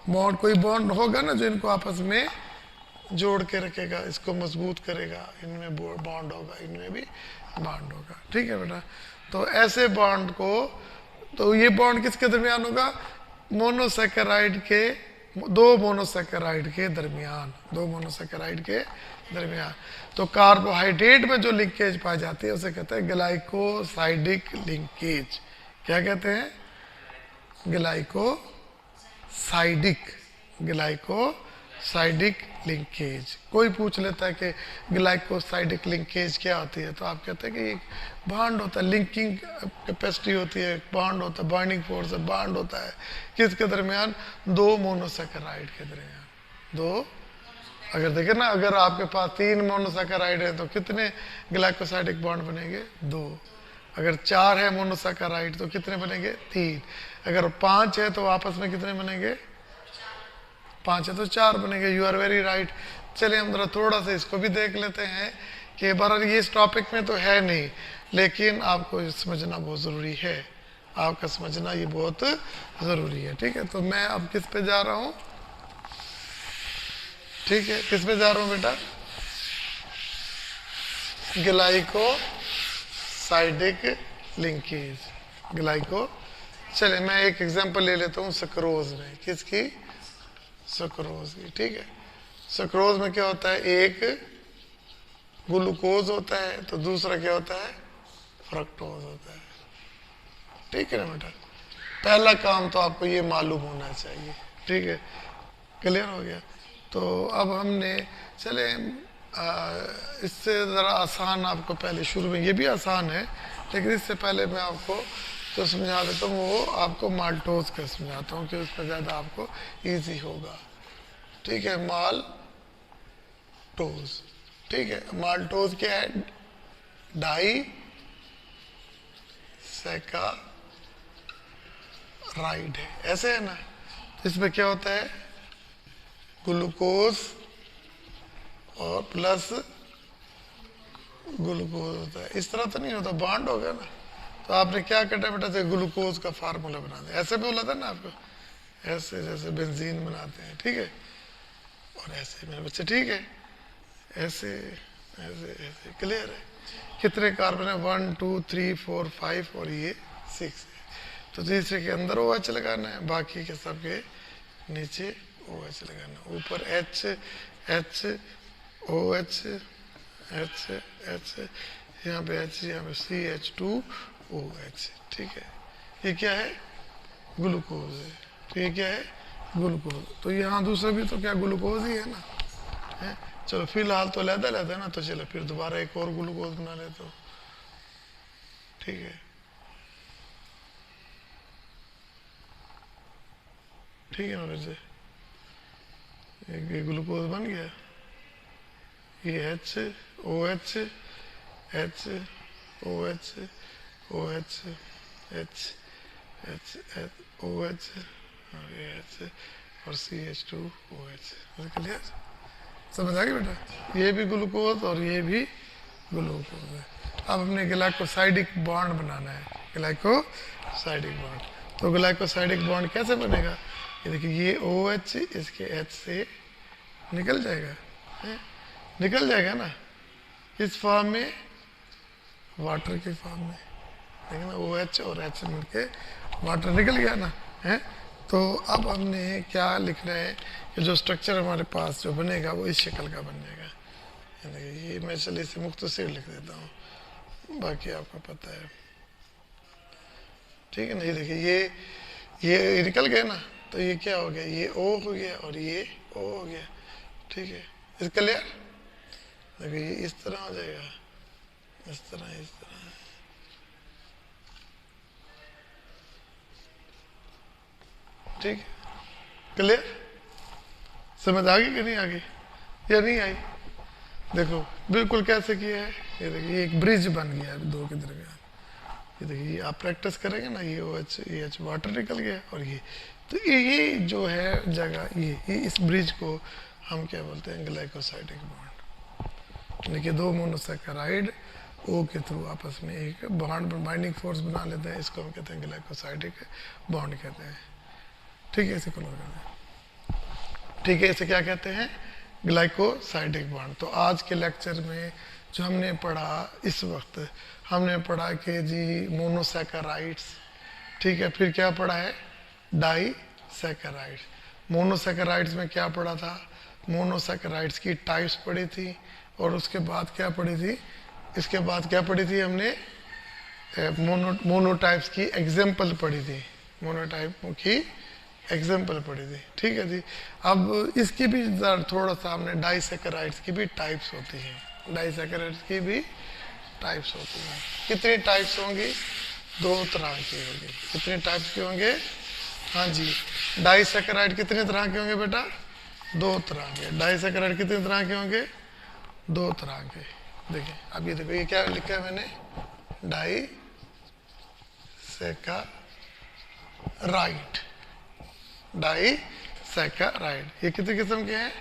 बॉन्ड, कोई बॉन्ड होगा ना जो इनको आपस में जोड़ के रखेगा, इसको मजबूत करेगा। इनमें बॉन्ड होगा, इनमें भी बॉन्ड होगा। ठीक है बेटा, तो ऐसे बॉन्ड को, तो ये बॉन्ड किसके दरमियान होगा? मोनोसैकेराइड के, 2 मोनोसैकेराइड के दरमियान, 2 मोनोसैकेराइड के दरमियान। तो कार्बोहाइड्रेट में जो लिंकेज पाई जाती है उसे कहते हैं ग्लाइकोसाइडिक लिंकेज। क्या कहते हैं? Glycosidic, glycosidic linkage. कोई पूछ लेता है कि ग्लाइकोसाइडिक लिंकेज क्या होती है, तो आप कहते हैं कि एक बॉन्ड होता है, लिंकिंग कैपेसिटी होती है, बॉन्ड होता है, बाइंडिंग फोर्स है, बॉन्ड होता है किसके दरमियान? 2 मोनोसैकेराइड के दरमियान। 2, अगर देखें ना, अगर आपके पास 3 मोनोसैकेराइड है तो कितने ग्लाइकोसाइडिक बॉन्ड बनेंगे? 2। अगर 4 है मोनोसैकेराइड तो कितने बनेंगे? 3। अगर 5 है तो आपस में कितने बनेंगे? 5 है तो 4 बनेंगे। You are very right. चलिए हम जरा थोड़ा सा इसको भी देख लेते हैं कि बहरहाल ये इस टॉपिक में तो है नहीं, लेकिन आपको समझना बहुत ज़रूरी है। आपका समझना ये बहुत ज़रूरी है। ठीक है, तो मैं अब किस पे जा रहा हूँ? ठीक है, किस पे जा रहा हूँ बेटा? Glycosidic linkage, glyco. चले मैं एक एग्जांपल ले लेता हूँ सुक्रोज में। किसकी? सुक्रोज की। ठीक है, सुक्रोज में क्या होता है? एक ग्लूकोज होता है तो दूसरा क्या होता है? फ्रक्टोज होता है। ठीक है ना बेटा? पहला काम तो आपको ये मालूम होना चाहिए। ठीक है, क्लियर हो गया? तो अब हमने चले इससे ज़रा आसान आपको पहले शुरू में, ये भी आसान है लेकिन इससे पहले मैं आपको जो समझा देता हूँ वो आपको माल्टोज का समझाता हूँ कि उस पर ज़्यादा आपको इजी होगा। ठीक है, माल्टोज। ठीक है, माल्टोज क्या है? डाई सैकाराइड है, ऐसे है ना? इसमें क्या होता है? ग्लूकोज और प्लस ग्लूकोज होता है। इस तरह तो नहीं होता, बॉन्ड होगा ना। तो आपने क्या करना बेटा? तो ग्लूकोज का फार्मूला बना दिया। ऐसे बोला था ना आपको, ऐसे जैसे बेंजीन बनाते हैं। ठीक है, और ऐसे मेरे बच्चे, ठीक है, ऐसे ऐसे ऐसे, क्लियर है। कितने कार्बन है, 1 2 3 4 5 और ये 6 है। तो तीसरे के अंदर ओ एच लगाना है, बाकी के सब के नीचे ओ एच लगाना, ऊपर H H O H H H, यहाँ पे एच, यहाँ पे CH2OH, ठीक है। ये क्या है, ग्लूकोज है। तो ये क्या है, ग्लूकोज। तो यहाँ दूसरा भी तो क्या ग्लूकोज ही है ना, है। चलो फिलहाल तो लहदा लहदा ना, तो चलो फिर दोबारा एक और ग्लूकोज बना लेते हो, ठीक है। ठीक है ना, वैसे एक ग्लूकोज बन गया। ये H O H H O H O H H H H O H और ये एच और CH2OH, क्लियर, समझ आ गई बेटा। ये भी ग्लूकोज और ये भी ग्लूकोज है। अब हमने ग्लाइकोसाइडिक बॉन्ड बनाना है, ग्लाइकोसाइडिक बॉन्ड। तो ग्लाइकोसाइडिक बॉन्ड कैसे बनेगा, ये देखिए, ये OH इसके H से निकल जाएगा, है? निकल जाएगा ना, इस फॉर्म में, वाटर के फॉर्म में, देखिए ना, OH और H मिलके वाटर निकल गया ना, है। तो अब हमने क्या लिखना है, कि जो स्ट्रक्चर हमारे पास जो बनेगा वो इस शक्ल का बन जाएगा। ये मैं चलिए इसे मुख्तसर लिख देता हूँ, बाकी आपको पता है, ठीक है ना। ये देखिए, ये निकल गया ना, तो ये क्या हो गया, ये O हो गया और ये O हो गया, ठीक है। इस क्लियर, देखिए ये इस तरह हो जाएगा, इस तरह, इस तरह, ठीक है, क्लियर, समझ आ गई कि नहीं आ गई, या नहीं आई। देखो बिल्कुल कैसे किया है, ये देखिए, ये एक ब्रिज बन गया है दो के दरमियान। ये देखिए, ये आप प्रैक्टिस करेंगे ना, ये OH ये H वाटर निकल गया और ये, तो ये जो है जगह, ये इस ब्रिज को हम क्या बोलते हैं, ग्लाइकोसाइडिक बॉन्ड। देखिए, दो मोनोसैकेराइड O के थ्रू आपस में एक बॉन्ड बाइंडिंग फोर्स बना लेते हैं, इसको हम कहते हैं ग्लाइकोसाइडिक बॉन्ड कहते हैं, ठीक है। इसे क्लोज करते हैं, ठीक है। इसे क्या कहते हैं, ग्लाइकोसाइडिक बॉन्ड। तो आज के लेक्चर में जो हमने पढ़ा, इस वक्त हमने पढ़ा कि जी मोनोसैकेराइड्स, ठीक है। फिर क्या पढ़ा है, डाइसैकेराइड्स। मोनोसैकेराइड्स में क्या पढ़ा था, मोनोसैकेराइड्स की टाइप्स पढ़ी थी, और उसके बाद क्या पढ़ी थी, इसके बाद क्या पढ़ी थी हमने, मोनोटाइप्स की एग्जाम्पल पढ़ी थी, मोनोटाइप की एग्जाम्पल पढ़ी थी, ठीक है जी। अब इसकी भी थोड़ा सा हमने डाइसैकेराइड्स की भी टाइप्स होती हैं, डाइसैकेराइड्स की भी टाइप्स होती हैं। कितनी टाइप्स होंगी, दो तरह की होगी। कितने टाइप्स के होंगे, हाँ जी, डाइसैकेराइड कितने तरह के होंगे बेटा, दो तरह के। डाइसैकेराइड कितने तरह के होंगे, दो तरह के। देखिए अब ये देखो, ये क्या लिखा है मैंने, डाइसैकेराइड, डाइसैकेराइड। ये कितने किस्म के हैं,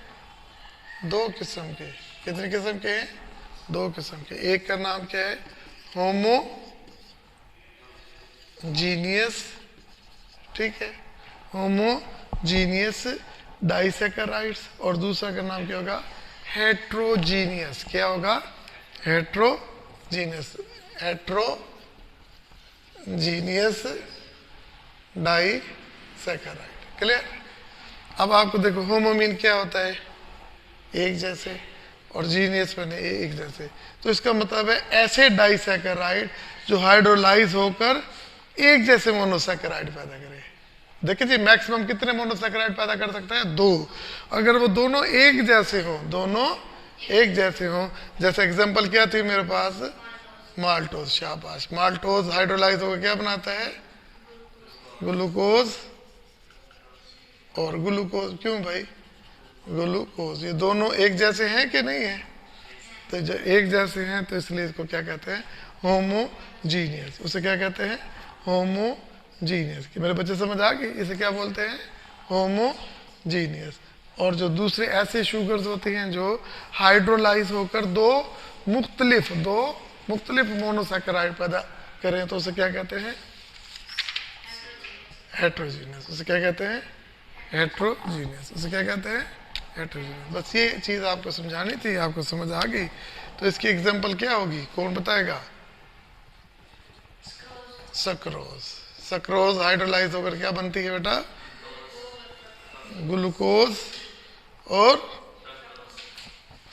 दो किस्म के। कितने किस्म के हैं, दो किस्म के। एक का नाम क्या है, होमोजीनियस, ठीक है, होमोजीनियस डाइसैकेराइड्स। और दूसरा का नाम क्या होगा, हेट्रोजीनियस। क्या होगा, हेट्रोजीनियस, हेट्रोजीनियस डाइसैकेराइड, क्लियर। अब आपको देखो, होमो मीन क्या होता है, एक जैसे, और जीनियस मैंने एक जैसे। तो इसका मतलब है ऐसे डाइसैकेराइड जो हाइड्रोलाइज होकर एक जैसे मोनोसैकेराइड पैदा करे। देखिए जी, मैक्सिमम कितने मोनोसैकेराइड पैदा कर सकता है, दो। अगर वो दोनों एक जैसे हो, दोनों एक जैसे हो, जैसे एग्जांपल क्या थी मेरे पास, माल्टोज, शाबाश। माल्टोज हाइड्रोलाइज होकर क्या बनाता है, ग्लूकोज और ग्लूकोज। क्यों भाई, ग्लूकोज, ये दोनों एक जैसे हैं कि नहीं है, तो जो एक जैसे हैं तो इसलिए इसको क्या कहते हैं, होमोजीनियस। उसे क्या कहते हैं, होमोजीनियस। कि मेरे बच्चे समझ आ गए, इसे क्या बोलते हैं, होमोजीनियस। और जो दूसरे ऐसे शुगर्स होते हैं जो हाइड्रोलाइज होकर दो मुख्तलिफ मोनोसैकेराइड पैदा करें, तो उसे क्या कहते हैं, हेट्रोजीनियस। उसे क्या कहते हैं, हेट्रोजीनियस। उसे क्या कहते हैं, हेट्रोजीनियस। बस ये चीज़ आपको समझानी थी, आपको समझ आ गई। तो इसकी एग्जांपल क्या होगी, कौन बताएगा? सक्रोज। सक्रोज हाइड्रोलाइज होकर क्या बनती है बेटा? ग्लूकोज और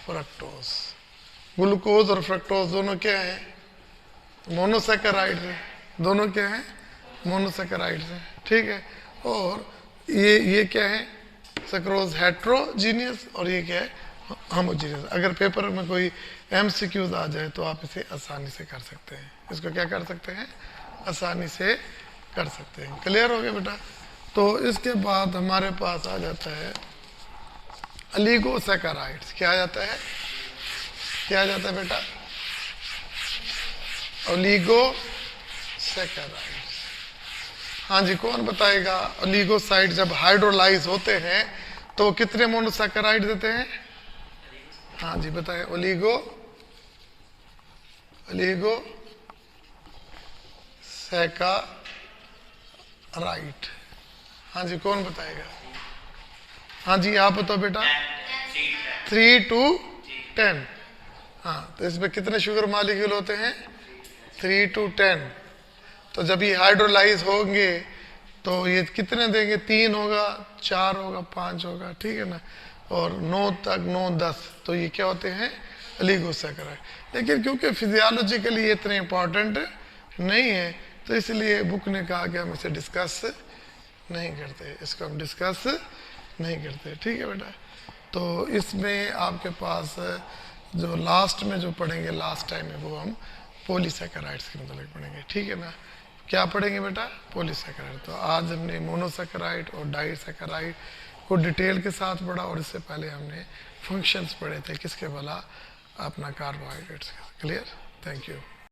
फ्रक्टोज। ग्लूकोज और फ्रक्टोज दोनों क्या है? मोनोसैकेराइड है। दोनों क्या है? मोनोसैकेराइड है, ठीक है। और ये क्या है? सक्रोज हेट्रोजीनियस और ये क्या है? होमोजीनियस। अगर पेपर में कोई एमसीक्यूज आ जाए तो आप इसे आसानी से कर सकते हैं। इसको क्या कर सकते हैं? आसानी से कर सकते हैं। क्लियर हो गया बेटा? तो इसके बाद हमारे पास आ जाता है ओलिगोसैकेराइड्स। क्या आ जाता है? क्या आ जाता है बेटा? ओलिगोसैकेराइड्स। हाँ जी, कौन बताएगा? ओलिगोसाइड जब हाइड्रोलाइज होते हैं तो कितने मोनोसैकेराइड देते हैं? हाँ जी बताए। ओलिगोसैकेराइड। हाँ जी कौन बताएगा? हाँ जी आप बताओ बेटा। 3 to 10। हाँ तो इसमें कितने शुगर मॉलिक्यूल होते हैं? 3 to 10। तो जब ये हाइड्रोलाइज होंगे तो ये कितने देंगे? 3 होगा, 4 होगा, 5 होगा, ठीक है ना। और 9 तक, 9, 10, तो ये क्या होते हैं? ओलिगोसैकेराइड। लेकिन क्योंकि फिजियोलॉजिकली ये इतने इंपॉर्टेंट नहीं है तो इसलिए बुक ने कहा कि हम इसे डिस्कस नहीं करते, इसको हम डिस्कस नहीं करते, ठीक है बेटा। तो इसमें आपके पास जो लास्ट में जो पढ़ेंगे लास्ट टाइम में वो हम पॉलीसैकेराइड्स के मतलब पढ़ेंगे, ठीक है ना। क्या पढ़ेंगे बेटा? पॉलीसैकेराइड। तो आज हमने मोनोसैकेराइड और डाइसैकेराइड को डिटेल के साथ पढ़ा और इससे पहले हमने फंक्शंस पढ़े थे किसके भला? अपना कार्बोहाइड्रेट्स। क्लियर? Thank you.